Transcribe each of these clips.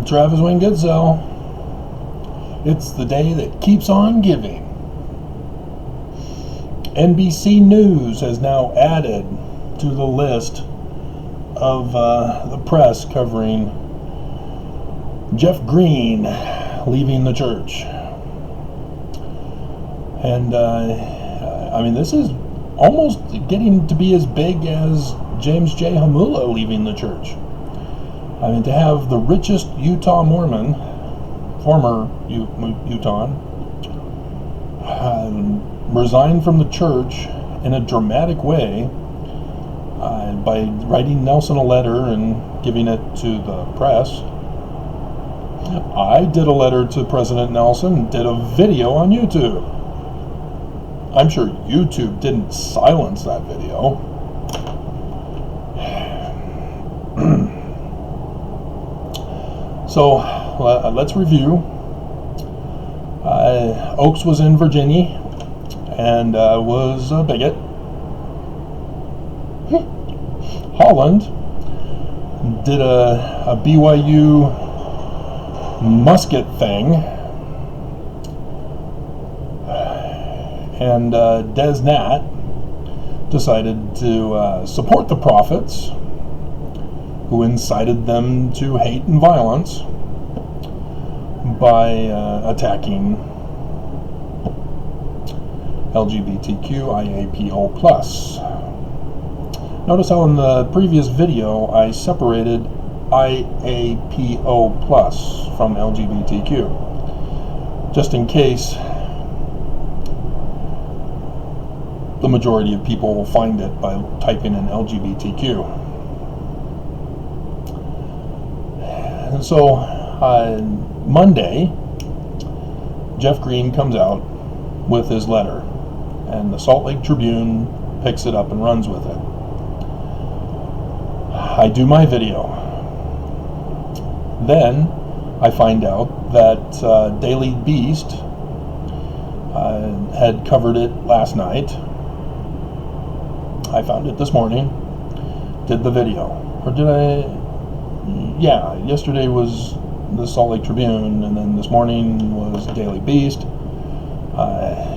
Travis Wayne Goodsell. It's the day that keeps on giving. NBC News has now added to the list of the press covering Jeff Green leaving the church. And I mean, this is almost getting to be as big as James J. Hamula leaving the church. I mean, to have the richest Utah Mormon, former Utah, resign from the church in a dramatic way by writing Nelson a letter and giving it to the press. I did a letter to President Nelson, did a video on YouTube. I'm sure YouTube didn't silence that video. So let's review. Oakes was in Virginia and was a bigot. Holland did a BYU musket thing. And Des Nat decided to support the prophets, who incited them to hate and violence by attacking LGBTQ IAPO+. Notice how in the previous video I separated IAPO+ from LGBTQ, just in case the majority of people will find it by typing in LGBTQ. And so Monday, Jeff Green comes out with his letter, and the Salt Lake Tribune picks it up and runs with it. I do my video. Then I find out that Daily Beast had covered it last night. I found it this morning, did the video. Or did I? Yeah, yesterday was the Salt Lake Tribune, and then this morning was Daily Beast,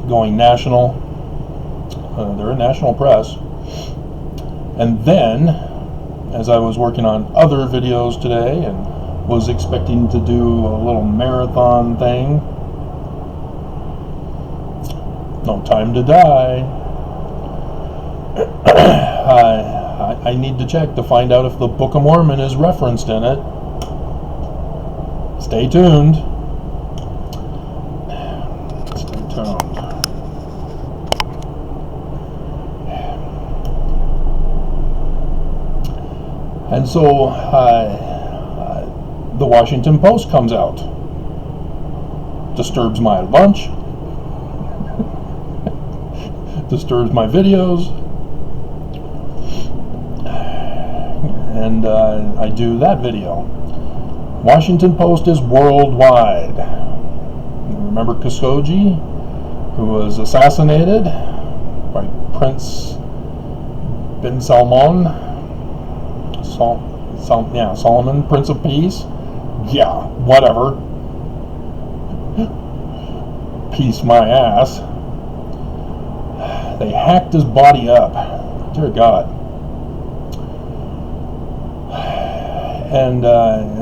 going national. They're a national press. And then, as I was working on other videos today and was expecting to do a little marathon thing, no time to die, I need to check to find out if the Book of Mormon is referenced in it. Stay tuned. Stay tuned. And so the Washington Post comes out, disturbs my lunch, disturbs my videos, and I do that video. Washington Post is worldwide. Remember Khashoggi, who was assassinated by Prince bin Salman? Solomon, Prince of Peace? Yeah, whatever. Peace my ass. They hacked his body up. Dear God. And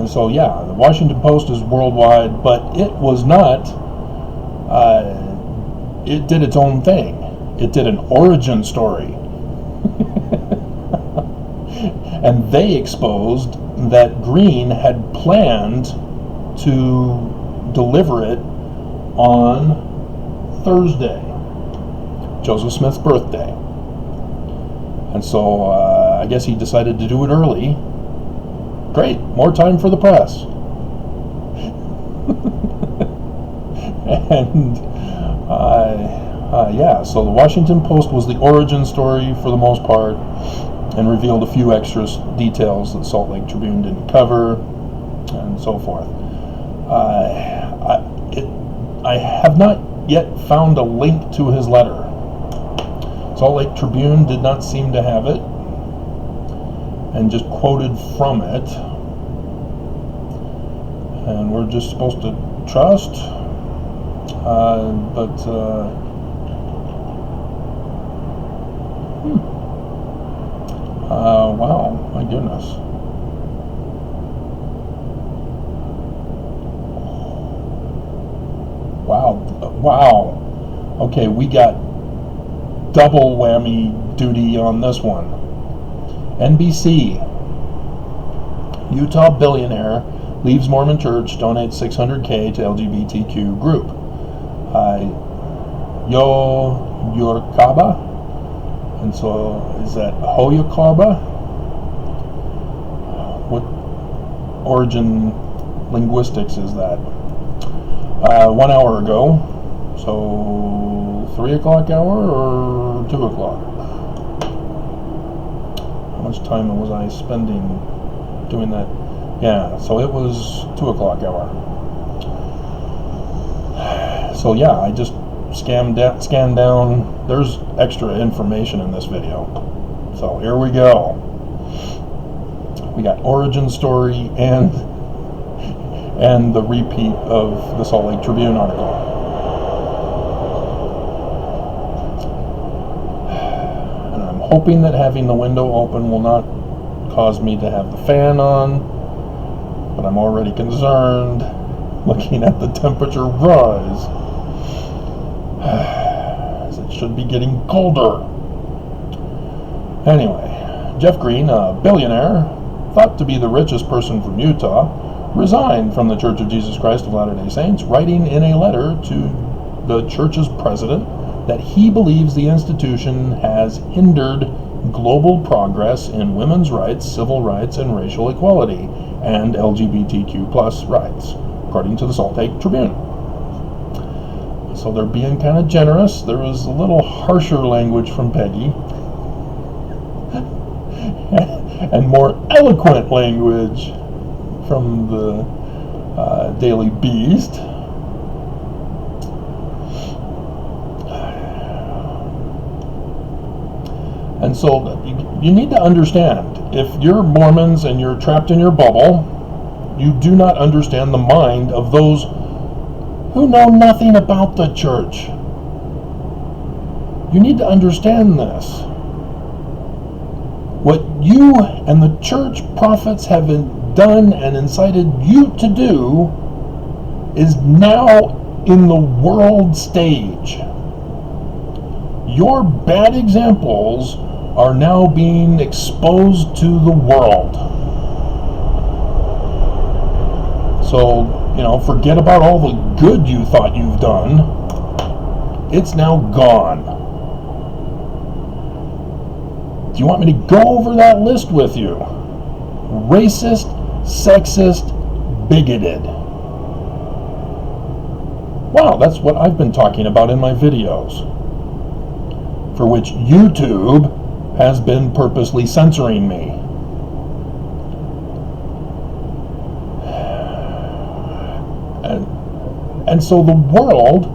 so, yeah, the Washington Post is worldwide, but it was not, it did its own thing. It did an origin story. And they exposed that Green had planned to deliver it on Thursday, Joseph Smith's birthday. And so I guess he decided to do it early. Great, more time for the press. And yeah, so the Washington Post was the origin story for the most part, and revealed a few extra details that Salt Lake Tribune didn't cover, and so forth. I have not yet found a link to his letter. Salt Lake Tribune did not seem to have it, and just quoted from it. and we're just supposed to trust. Wow, my goodness. Wow. Okay, we got double whammy duty on this one. NBC. Utah billionaire leaves Mormon church, donates $600K to LGBTQ group. Yorkaba? And so, is that Hoyokaba? What origin linguistics is that? 1 hour ago. So, 3 o'clock hour or 2 o'clock? How much time was I spending doing that? Yeah, so it was 2 o'clock hour. So yeah, I just scanned down. There's extra information in this video. So here we go. We got origin story and the repeat of the Salt Lake Tribune article. And I'm hoping that having the window open will not cause me to have the fan on, but I'm already concerned looking at the temperature rise. As it should be getting colder. Anyway, Jeff Green, a billionaire, thought to be the richest person from Utah, resigned from the Church of Jesus Christ of Latter-day Saints, writing in a letter to the church's president that he believes the institution has hindered global progress in women's rights, civil rights, and racial equality, and LGBTQ plus rights, according to the Salt Lake Tribune. So they're being kind of generous. There was a little harsher language from Peggy, and more eloquent language from the Daily Beast. And so you need to understand, if you're Mormons and you're trapped in your bubble, you do not understand the mind of those who know nothing about the church. You need to understand this. What you and the church prophets have done and incited you to do is now in the world stage. Your bad examples are now being exposed to the world. So, forget about all the good you thought you've done. It's now gone. Do you want me to go over that list with you? Racist, sexist, bigoted. Wow, that's what I've been talking about in my videos, for which YouTube has been purposely censoring me. And so the world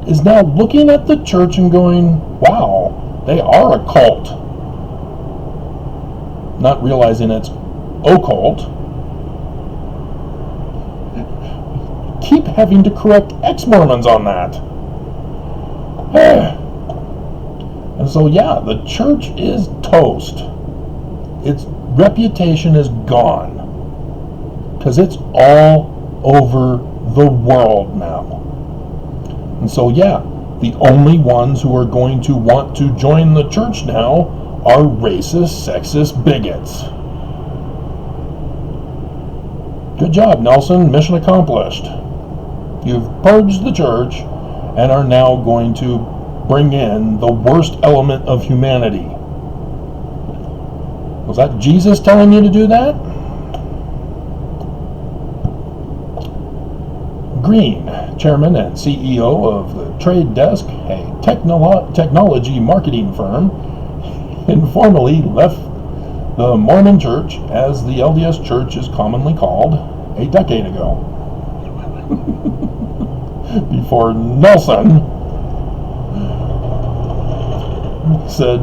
is now looking at the church and going, wow, they are a cult. Not realizing it's occult. Keep having to correct ex-Mormons on that. And so yeah, the church is toast. Its reputation is gone. Because it's all over the world now. And so yeah, the only ones who are going to want to join the church now are racist, sexist bigots. Good job, Nelson. Mission accomplished. You've purged the church and are now going to bring in the worst element of humanity. Was that Jesus telling you to do that? Green, chairman and CEO of the Trade Desk, a technology marketing firm, informally left the Mormon Church, as the LDS Church is commonly called, a decade ago. Before Nelson said,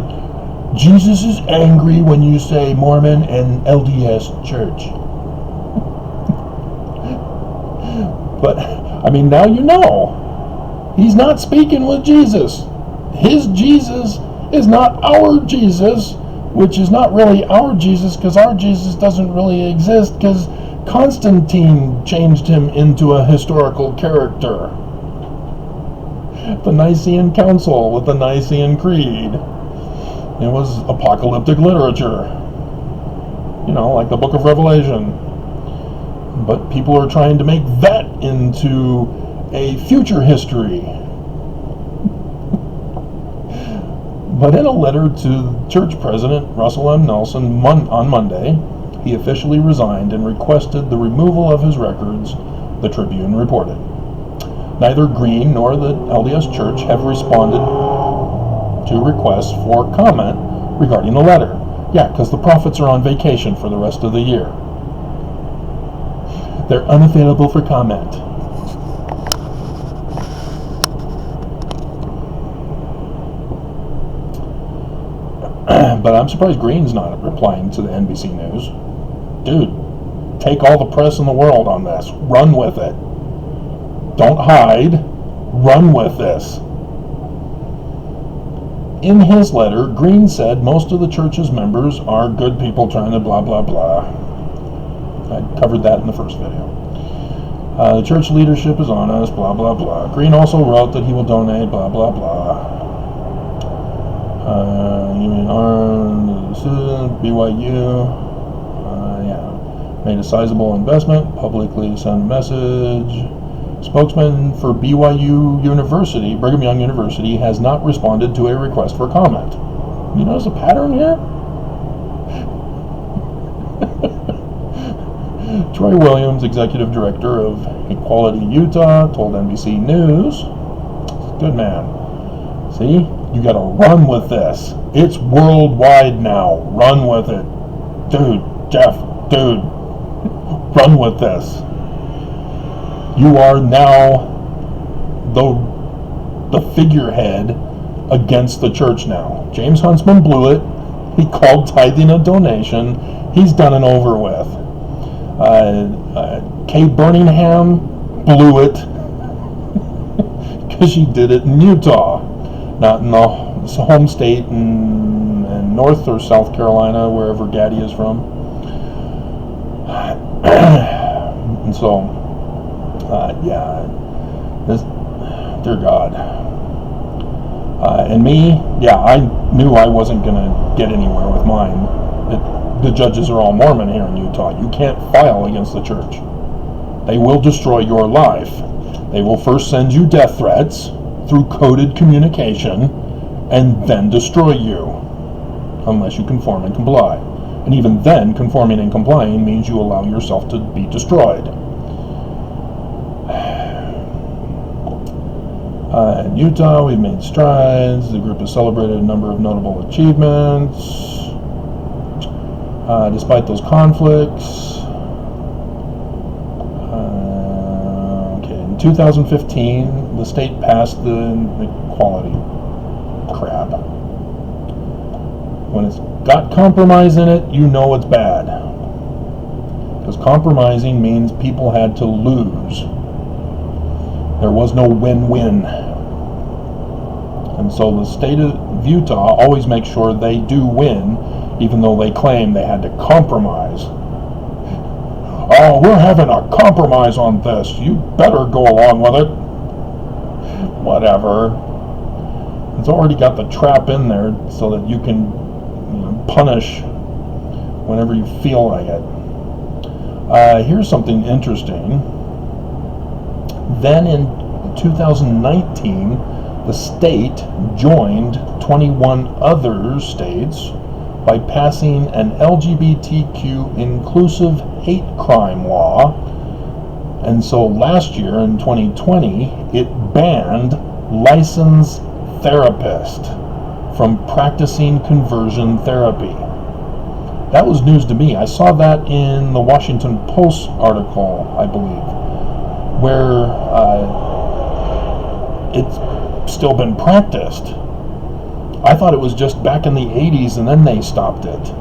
Jesus is angry when you say Mormon and LDS Church. But, I mean, now you know. He's not speaking with Jesus. His Jesus is not our Jesus, which is not really our Jesus, because our Jesus doesn't really exist, because Constantine changed him into a historical character. The Nicene Council with the Nicene Creed. It was apocalyptic literature. You know, like the Book of Revelation. But people are trying to make that into a future history. But in a letter to church president Russell M. Nelson on Monday, he officially resigned and requested the removal of his records, the Tribune reported. Neither Green nor the LDS Church have responded to requests for comment regarding the letter. Yeah, because the prophets are on vacation for the rest of the year. They're unavailable for comment. But I'm surprised Green's not replying to the NBC News. Dude, take all the press in the world on this. Run with it. Don't hide. Run with this. In his letter, Green said most of the church's members are good people trying to blah, blah, blah. I covered that in the first video. The church leadership is honest, blah, blah, blah. Green also wrote that he will donate, blah, blah, blah. BYU, made a sizable investment, publicly sent a message. Spokesman for BYU University, Brigham Young University, has not responded to a request for comment. You notice a pattern here? Troy Williams, executive director of Equality Utah, told NBC News, good man. See, you gotta run with this. It's worldwide now. Run with it. Dude, Jeff, dude, run with this. You are now the figurehead against the church now. James Huntsman blew it. He called tithing a donation. He's done and over with. Kay Birmingham blew it because she did it in Utah, not in the home state in North or South Carolina, wherever Gaddy is from. And so, dear God. And me, I knew I wasn't going to get anywhere with mine. The judges are all Mormon here in Utah. You can't file against the church. They will destroy your life. They will first send you death threats through coded communication and then destroy you unless you conform and comply. And even then, conforming and complying means you allow yourself to be destroyed. In Utah, we've made strides. The group has celebrated a number of notable achievements. Despite those conflicts, in 2015, the state passed the equality crap. When it's got compromise in it, you know it's bad. Because compromising means people had to lose. There was no win-win. And so the state of Utah always makes sure they do win, even though they claim they had to compromise. Oh, we're having a compromise on this. You better go along with it. Whatever. It's already got the trap in there so that you can punish whenever you feel like it. Here's something interesting. Then in 2019, the state joined 21 other states by passing an LGBTQ inclusive hate crime law. And so last year, in 2020, it banned licensed therapists from practicing conversion therapy. That was news to me. I saw that in the Washington Post article, I believe, where it's still been practiced. I thought it was just back in the 80s and then they stopped it.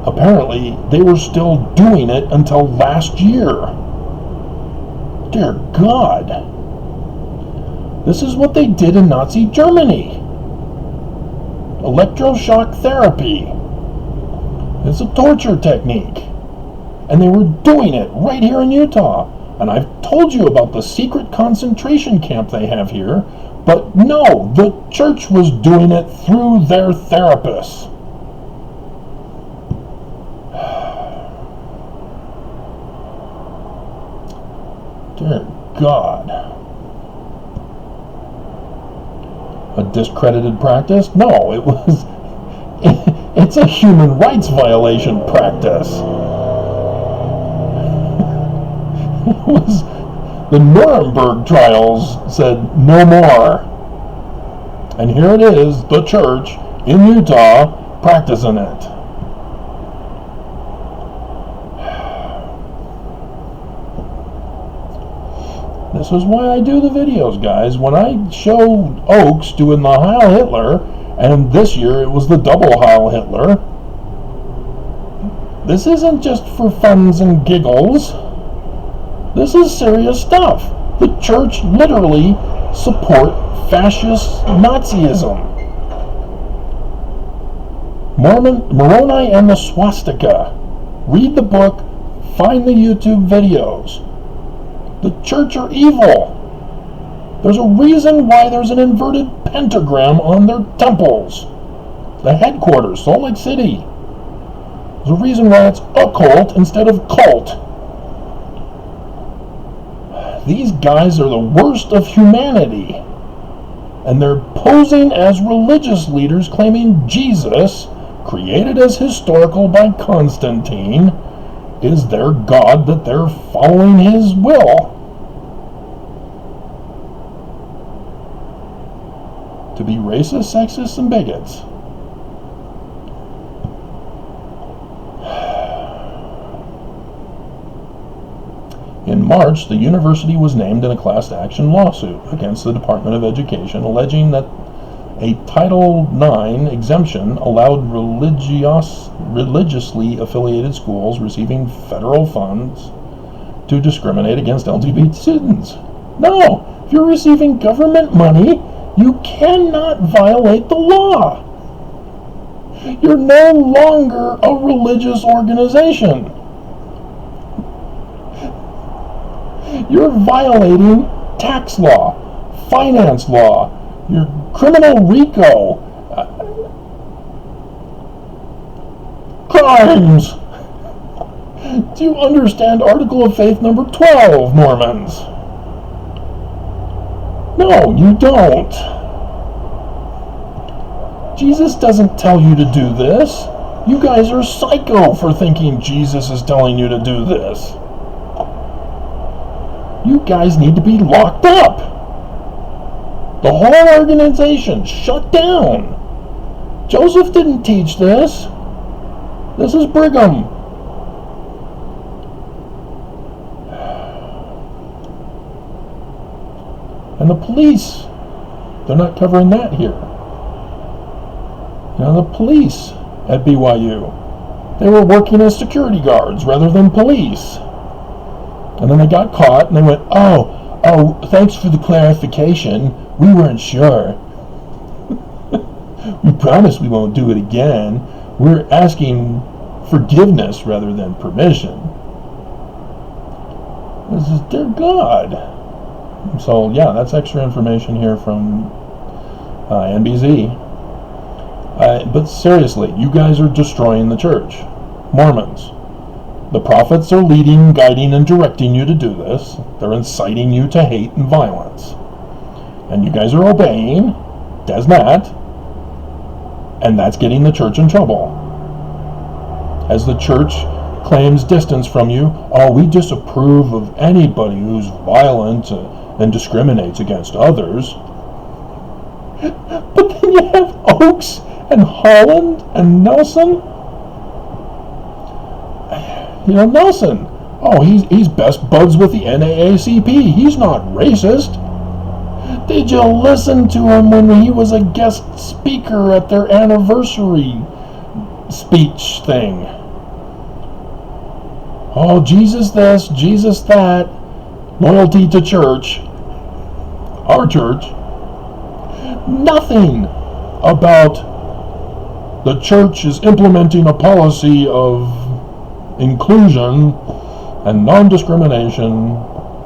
Apparently, they were still doing it until last year. Dear God. This is what they did in Nazi Germany. Electroshock therapy. It's a torture technique. And they were doing it right here in Utah. And I've told you about the secret concentration camp they have here. But no, the church was doing it through their therapists. Dear God. A discredited practice? No, it was... It's a human rights violation practice. It was... The Nuremberg trials said no more. And here it is, the church in Utah, practicing it. This is why I do the videos, guys. When I show Oaks doing the Heil Hitler, and this year it was the double Heil Hitler, this isn't just for funs and giggles. This is serious stuff. The church literally support fascist Nazism. Moroni and the swastika. Read the book, find the YouTube videos. The church are evil. There's a reason why there's an inverted pentagram on their temples. The headquarters, Salt Lake City. There's a reason why it's occult instead of cult. These guys are the worst of humanity. And they're posing as religious leaders claiming Jesus, created as historical by Constantine, is their God, that they're following his will. To be racist, sexist, and bigots. In March, the university was named in a class action lawsuit against the Department of Education, alleging that a Title IX exemption allowed religiously affiliated schools receiving federal funds to discriminate against LGBT students. No, if you're receiving government money, you cannot violate the law. You're no longer a religious organization. You're violating tax law, finance law, your criminal RICO, crimes. Do you understand Article of Faith number 12, Mormons? No, you don't. Jesus doesn't tell you to do this. You guys are psycho for thinking Jesus is telling you to do this. You guys need to be locked up. The whole organization shut down. Joseph didn't teach this. This is Brigham. And the police, they're not covering that here. You know, the police at BYU, they were working as security guards rather than police. And then they got caught and they went, oh, thanks for the clarification. We weren't sure. We promise we won't do it again. We're asking forgiveness rather than permission. This is, dear God. So, yeah, that's extra information here from NBZ. But seriously, you guys are destroying the church. Mormons. The prophets are leading, guiding, and directing you to do this. They're inciting you to hate and violence. And you guys are obeying, does not, and that's getting the church in trouble. As the church claims distance from you, we disapprove of anybody who's violent and discriminates against others. But then you have Oaks and Holland and Nelson. You know, Nelson, he's best buds with the NAACP. He's not racist. Did you listen to him when he was a guest speaker at their anniversary speech thing? Oh, Jesus this, Jesus that. loyalty to church, our church, nothing about the church is implementing a policy of inclusion and non-discrimination.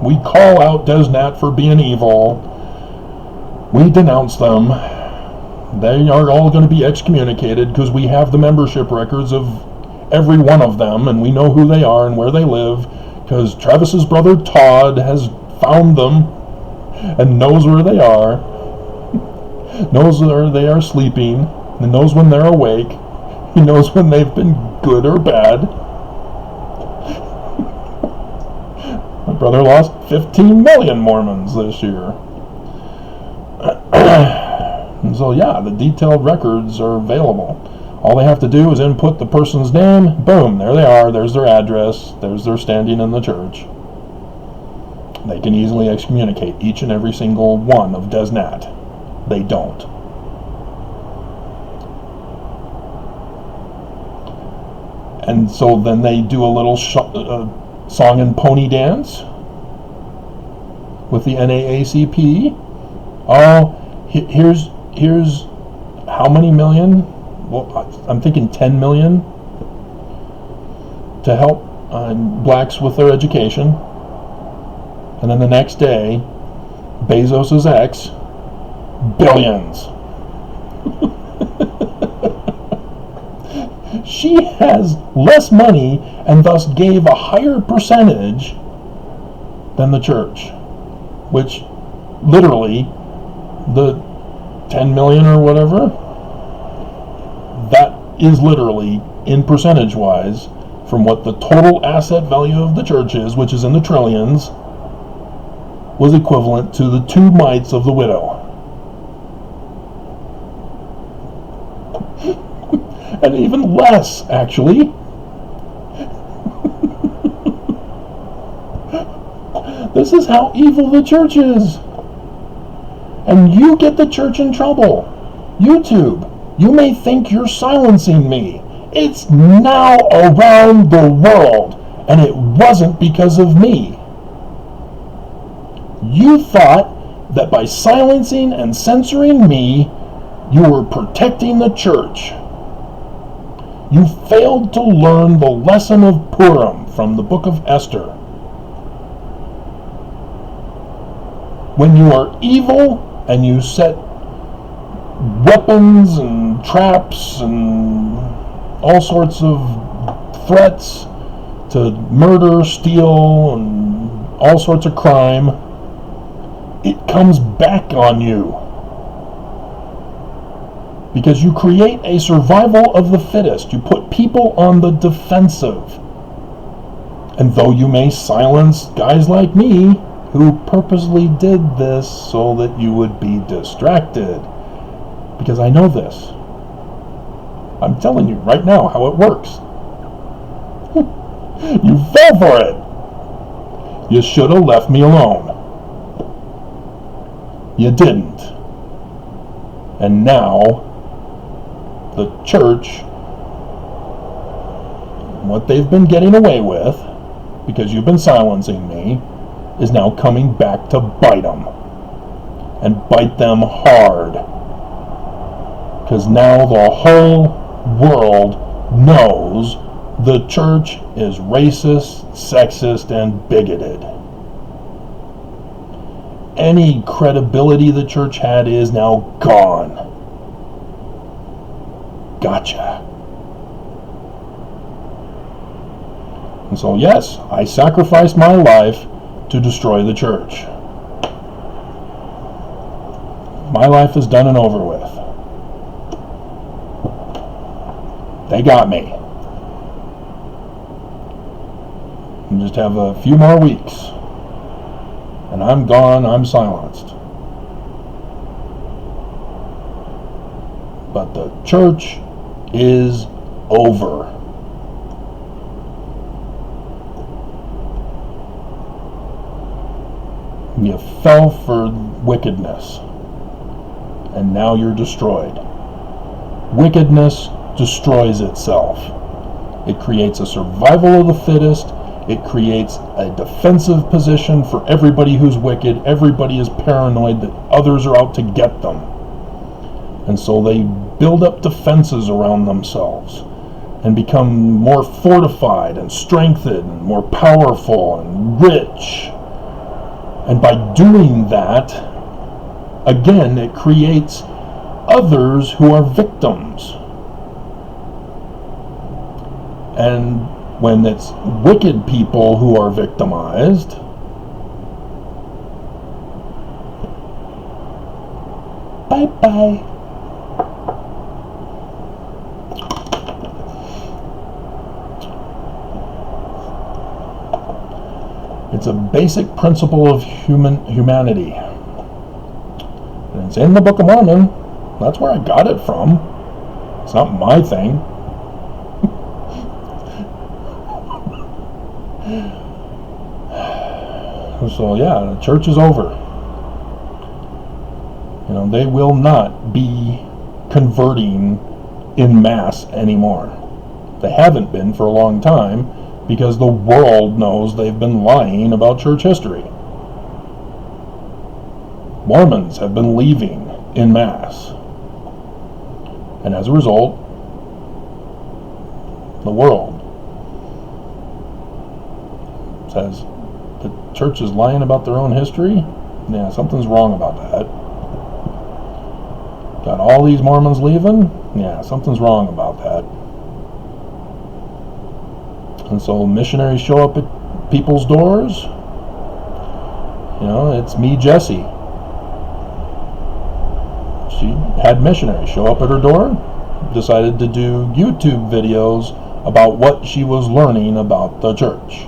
We call out DesNat for being evil. We denounce them. They are all going to be excommunicated because we have the membership records of every one of them, and we know who they are and where they live, because Travis's brother Todd has found them and knows where they are, knows where they are sleeping, and knows when they're awake. He knows when they've been good or bad. My brother lost 15 million Mormons this year. And so yeah, the detailed records are available. All they have to do is input the person's name, boom, there they are, there's their address, there's their standing in the church. They can easily excommunicate each and every single one of DesNat. They don't. And so then they do a little song and pony dance with the NAACP. Oh, here's how many million? Well, I'm thinking 10 million to help blacks with their education. And then the next day, Bezos' ex, billions. She has less money and thus gave a higher percentage than the church, which literally the 10 million or whatever, that is literally in percentage wise from what the total asset value of the church is, which is in the trillions, was equivalent to the 2 mites of the widow. And even less, actually. This is how evil the church is. And you get the church in trouble. YouTube, you may think you're silencing me. It's now around the world, and it wasn't because of me. You thought that by silencing and censoring me, you were protecting the church. You failed to learn the lesson of Purim from the book of Esther. When you are evil and you set weapons and traps and all sorts of threats to murder, steal, and all sorts of crime, it comes back on you. Because you create a survival of the fittest. You put people on the defensive. And though you may silence guys like me, who purposely did this so that you would be distracted. Because I know this. I'm telling you right now how it works. You fell for it. You should have left me alone. You didn't. And now, the church, what they've been getting away with, because you've been silencing me, is now coming back to bite them. And bite them hard. Because now the whole world knows the church is racist, sexist, and bigoted. Any credibility the church had is now gone. Gotcha. And so yes, I sacrificed my life to destroy the church. My life is done and over with. They got me. I just have a few more weeks. And I'm gone, I'm silenced. But the church is over. You fell for wickedness, and now you're destroyed. Wickedness destroys itself. It creates a survival of the fittest, It creates a defensive position for everybody who's wicked. Everybody is paranoid that others are out to get them. And so they build up defenses around themselves and become more fortified and strengthened and more powerful and rich. And by doing that, again, it creates others who are victims. And when it's wicked people who are victimized, bye-bye. It's a basic principle of humanity. And it's in the Book of Mormon. That's where I got it from. It's not my thing. So yeah, the church is over. You know, they will not be converting in mass anymore. They haven't been for a long time because the world knows they've been lying about church history. Mormons have been leaving in mass. And as a result, the world says the church is lying about their own history. Yeah, something's wrong about that. Got all these Mormons leaving? Yeah, something's wrong about that. And so missionaries show up at people's doors. You know, it's me, Jessie. She had missionaries show up at her door, decided to do YouTube videos about what she was learning about the church.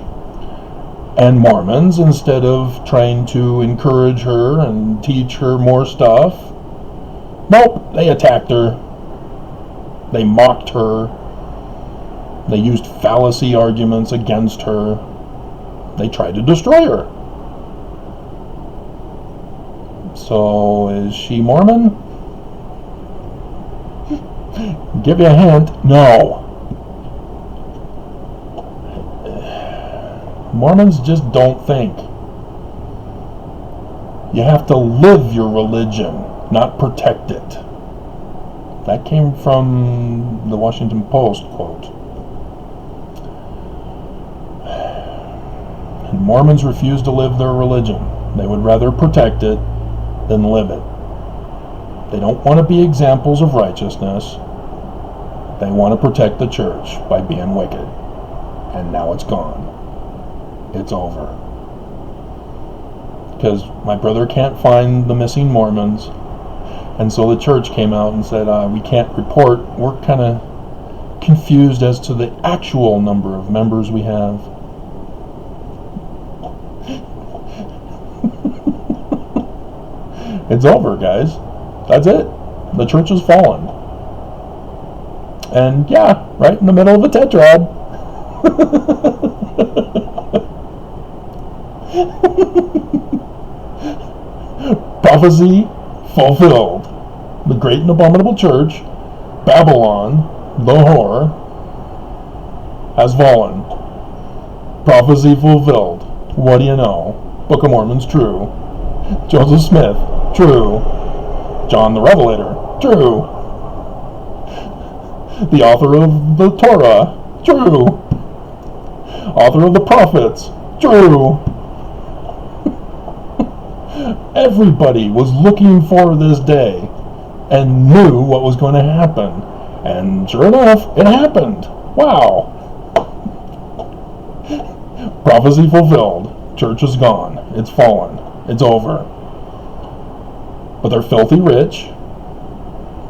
And Mormons, instead of trying to encourage her and teach her more stuff, nope, they attacked her. They mocked her. They used fallacy arguments against her. They tried to destroy her. So, is she Mormon? Give you a hint, no. Mormons just don't think. You have to live your religion, not protect it. That came from the Washington Post quote. And Mormons refuse to live their religion. They would rather protect it than live it. They don't want to be examples of righteousness. They want to protect the church by being wicked. And now it's gone. It's over. Because my brother can't find the missing Mormons. And so the church came out and said, we can't report. We're kind of confused as to the actual number of members we have. It's over, guys. That's it. The church has fallen. And yeah, right in the middle of a tetrad. Prophecy fulfilled. The great and abominable church, Babylon, the whore, has fallen. Prophecy fulfilled. What do you know? Book of Mormon's true. Joseph Smith, true. John the Revelator, true. The author of the Torah, true. Author of the prophets, true. Everybody was looking for this day and knew what was going to happen. And sure enough, it happened. Wow. Prophecy fulfilled. Church is gone. It's fallen. It's over. But they're filthy rich.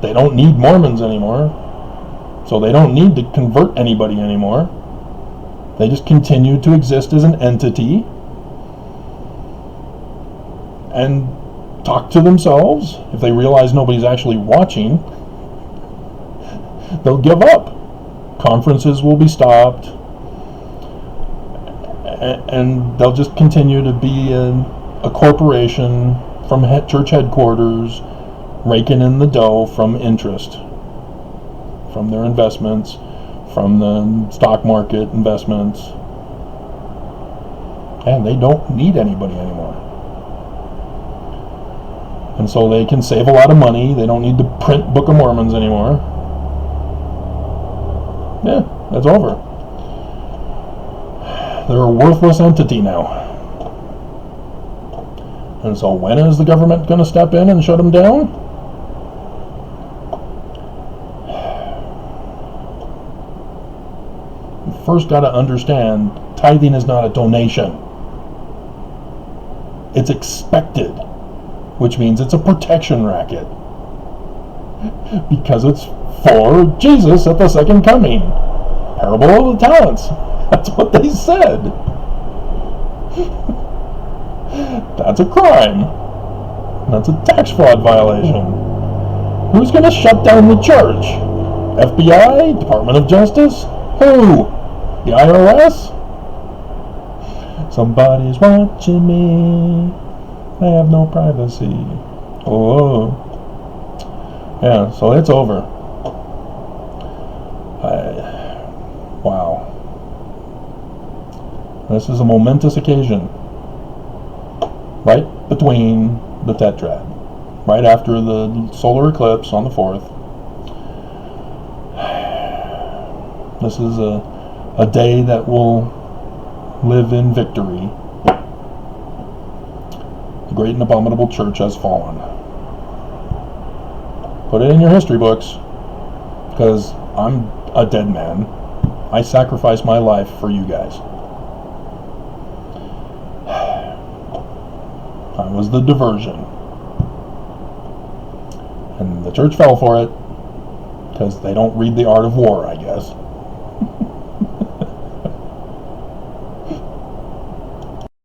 They don't need Mormons anymore. So they don't need to convert anybody anymore. They just continue to exist as an entity and talk to themselves. If they realize nobody's actually watching, they'll give up. Conferences will be stopped, and they'll just continue to be a corporation from church headquarters, raking in the dough from interest, from their investments, from the stock market investments. And they don't need anybody anymore. And so they can save a lot of money. They don't need to print Book of Mormons anymore. Yeah, that's over. They're a worthless entity now. And so when is the government going to step in and shut them down? You first got to understand, tithing is not a donation. It's expected, which means it's a protection racket. Because it's for Jesus at the second coming. Parable of the talents. That's what they said. That's a crime. That's a tax fraud violation. Who's going to shut down the church? FBI? Department of Justice? Who? The IRS? Somebody's watching me. I have no privacy. Oh. Yeah, so it's over. Wow. This is a momentous occasion. Right between the tetrad. Right after the solar eclipse on the 4th. This is a day that will live in victory. The great and abominable church has fallen. Put it in your history books, because I'm a dead man. I sacrificed my life for you guys. I was the diversion. And the church fell for it, because they don't read the art of war, I guess.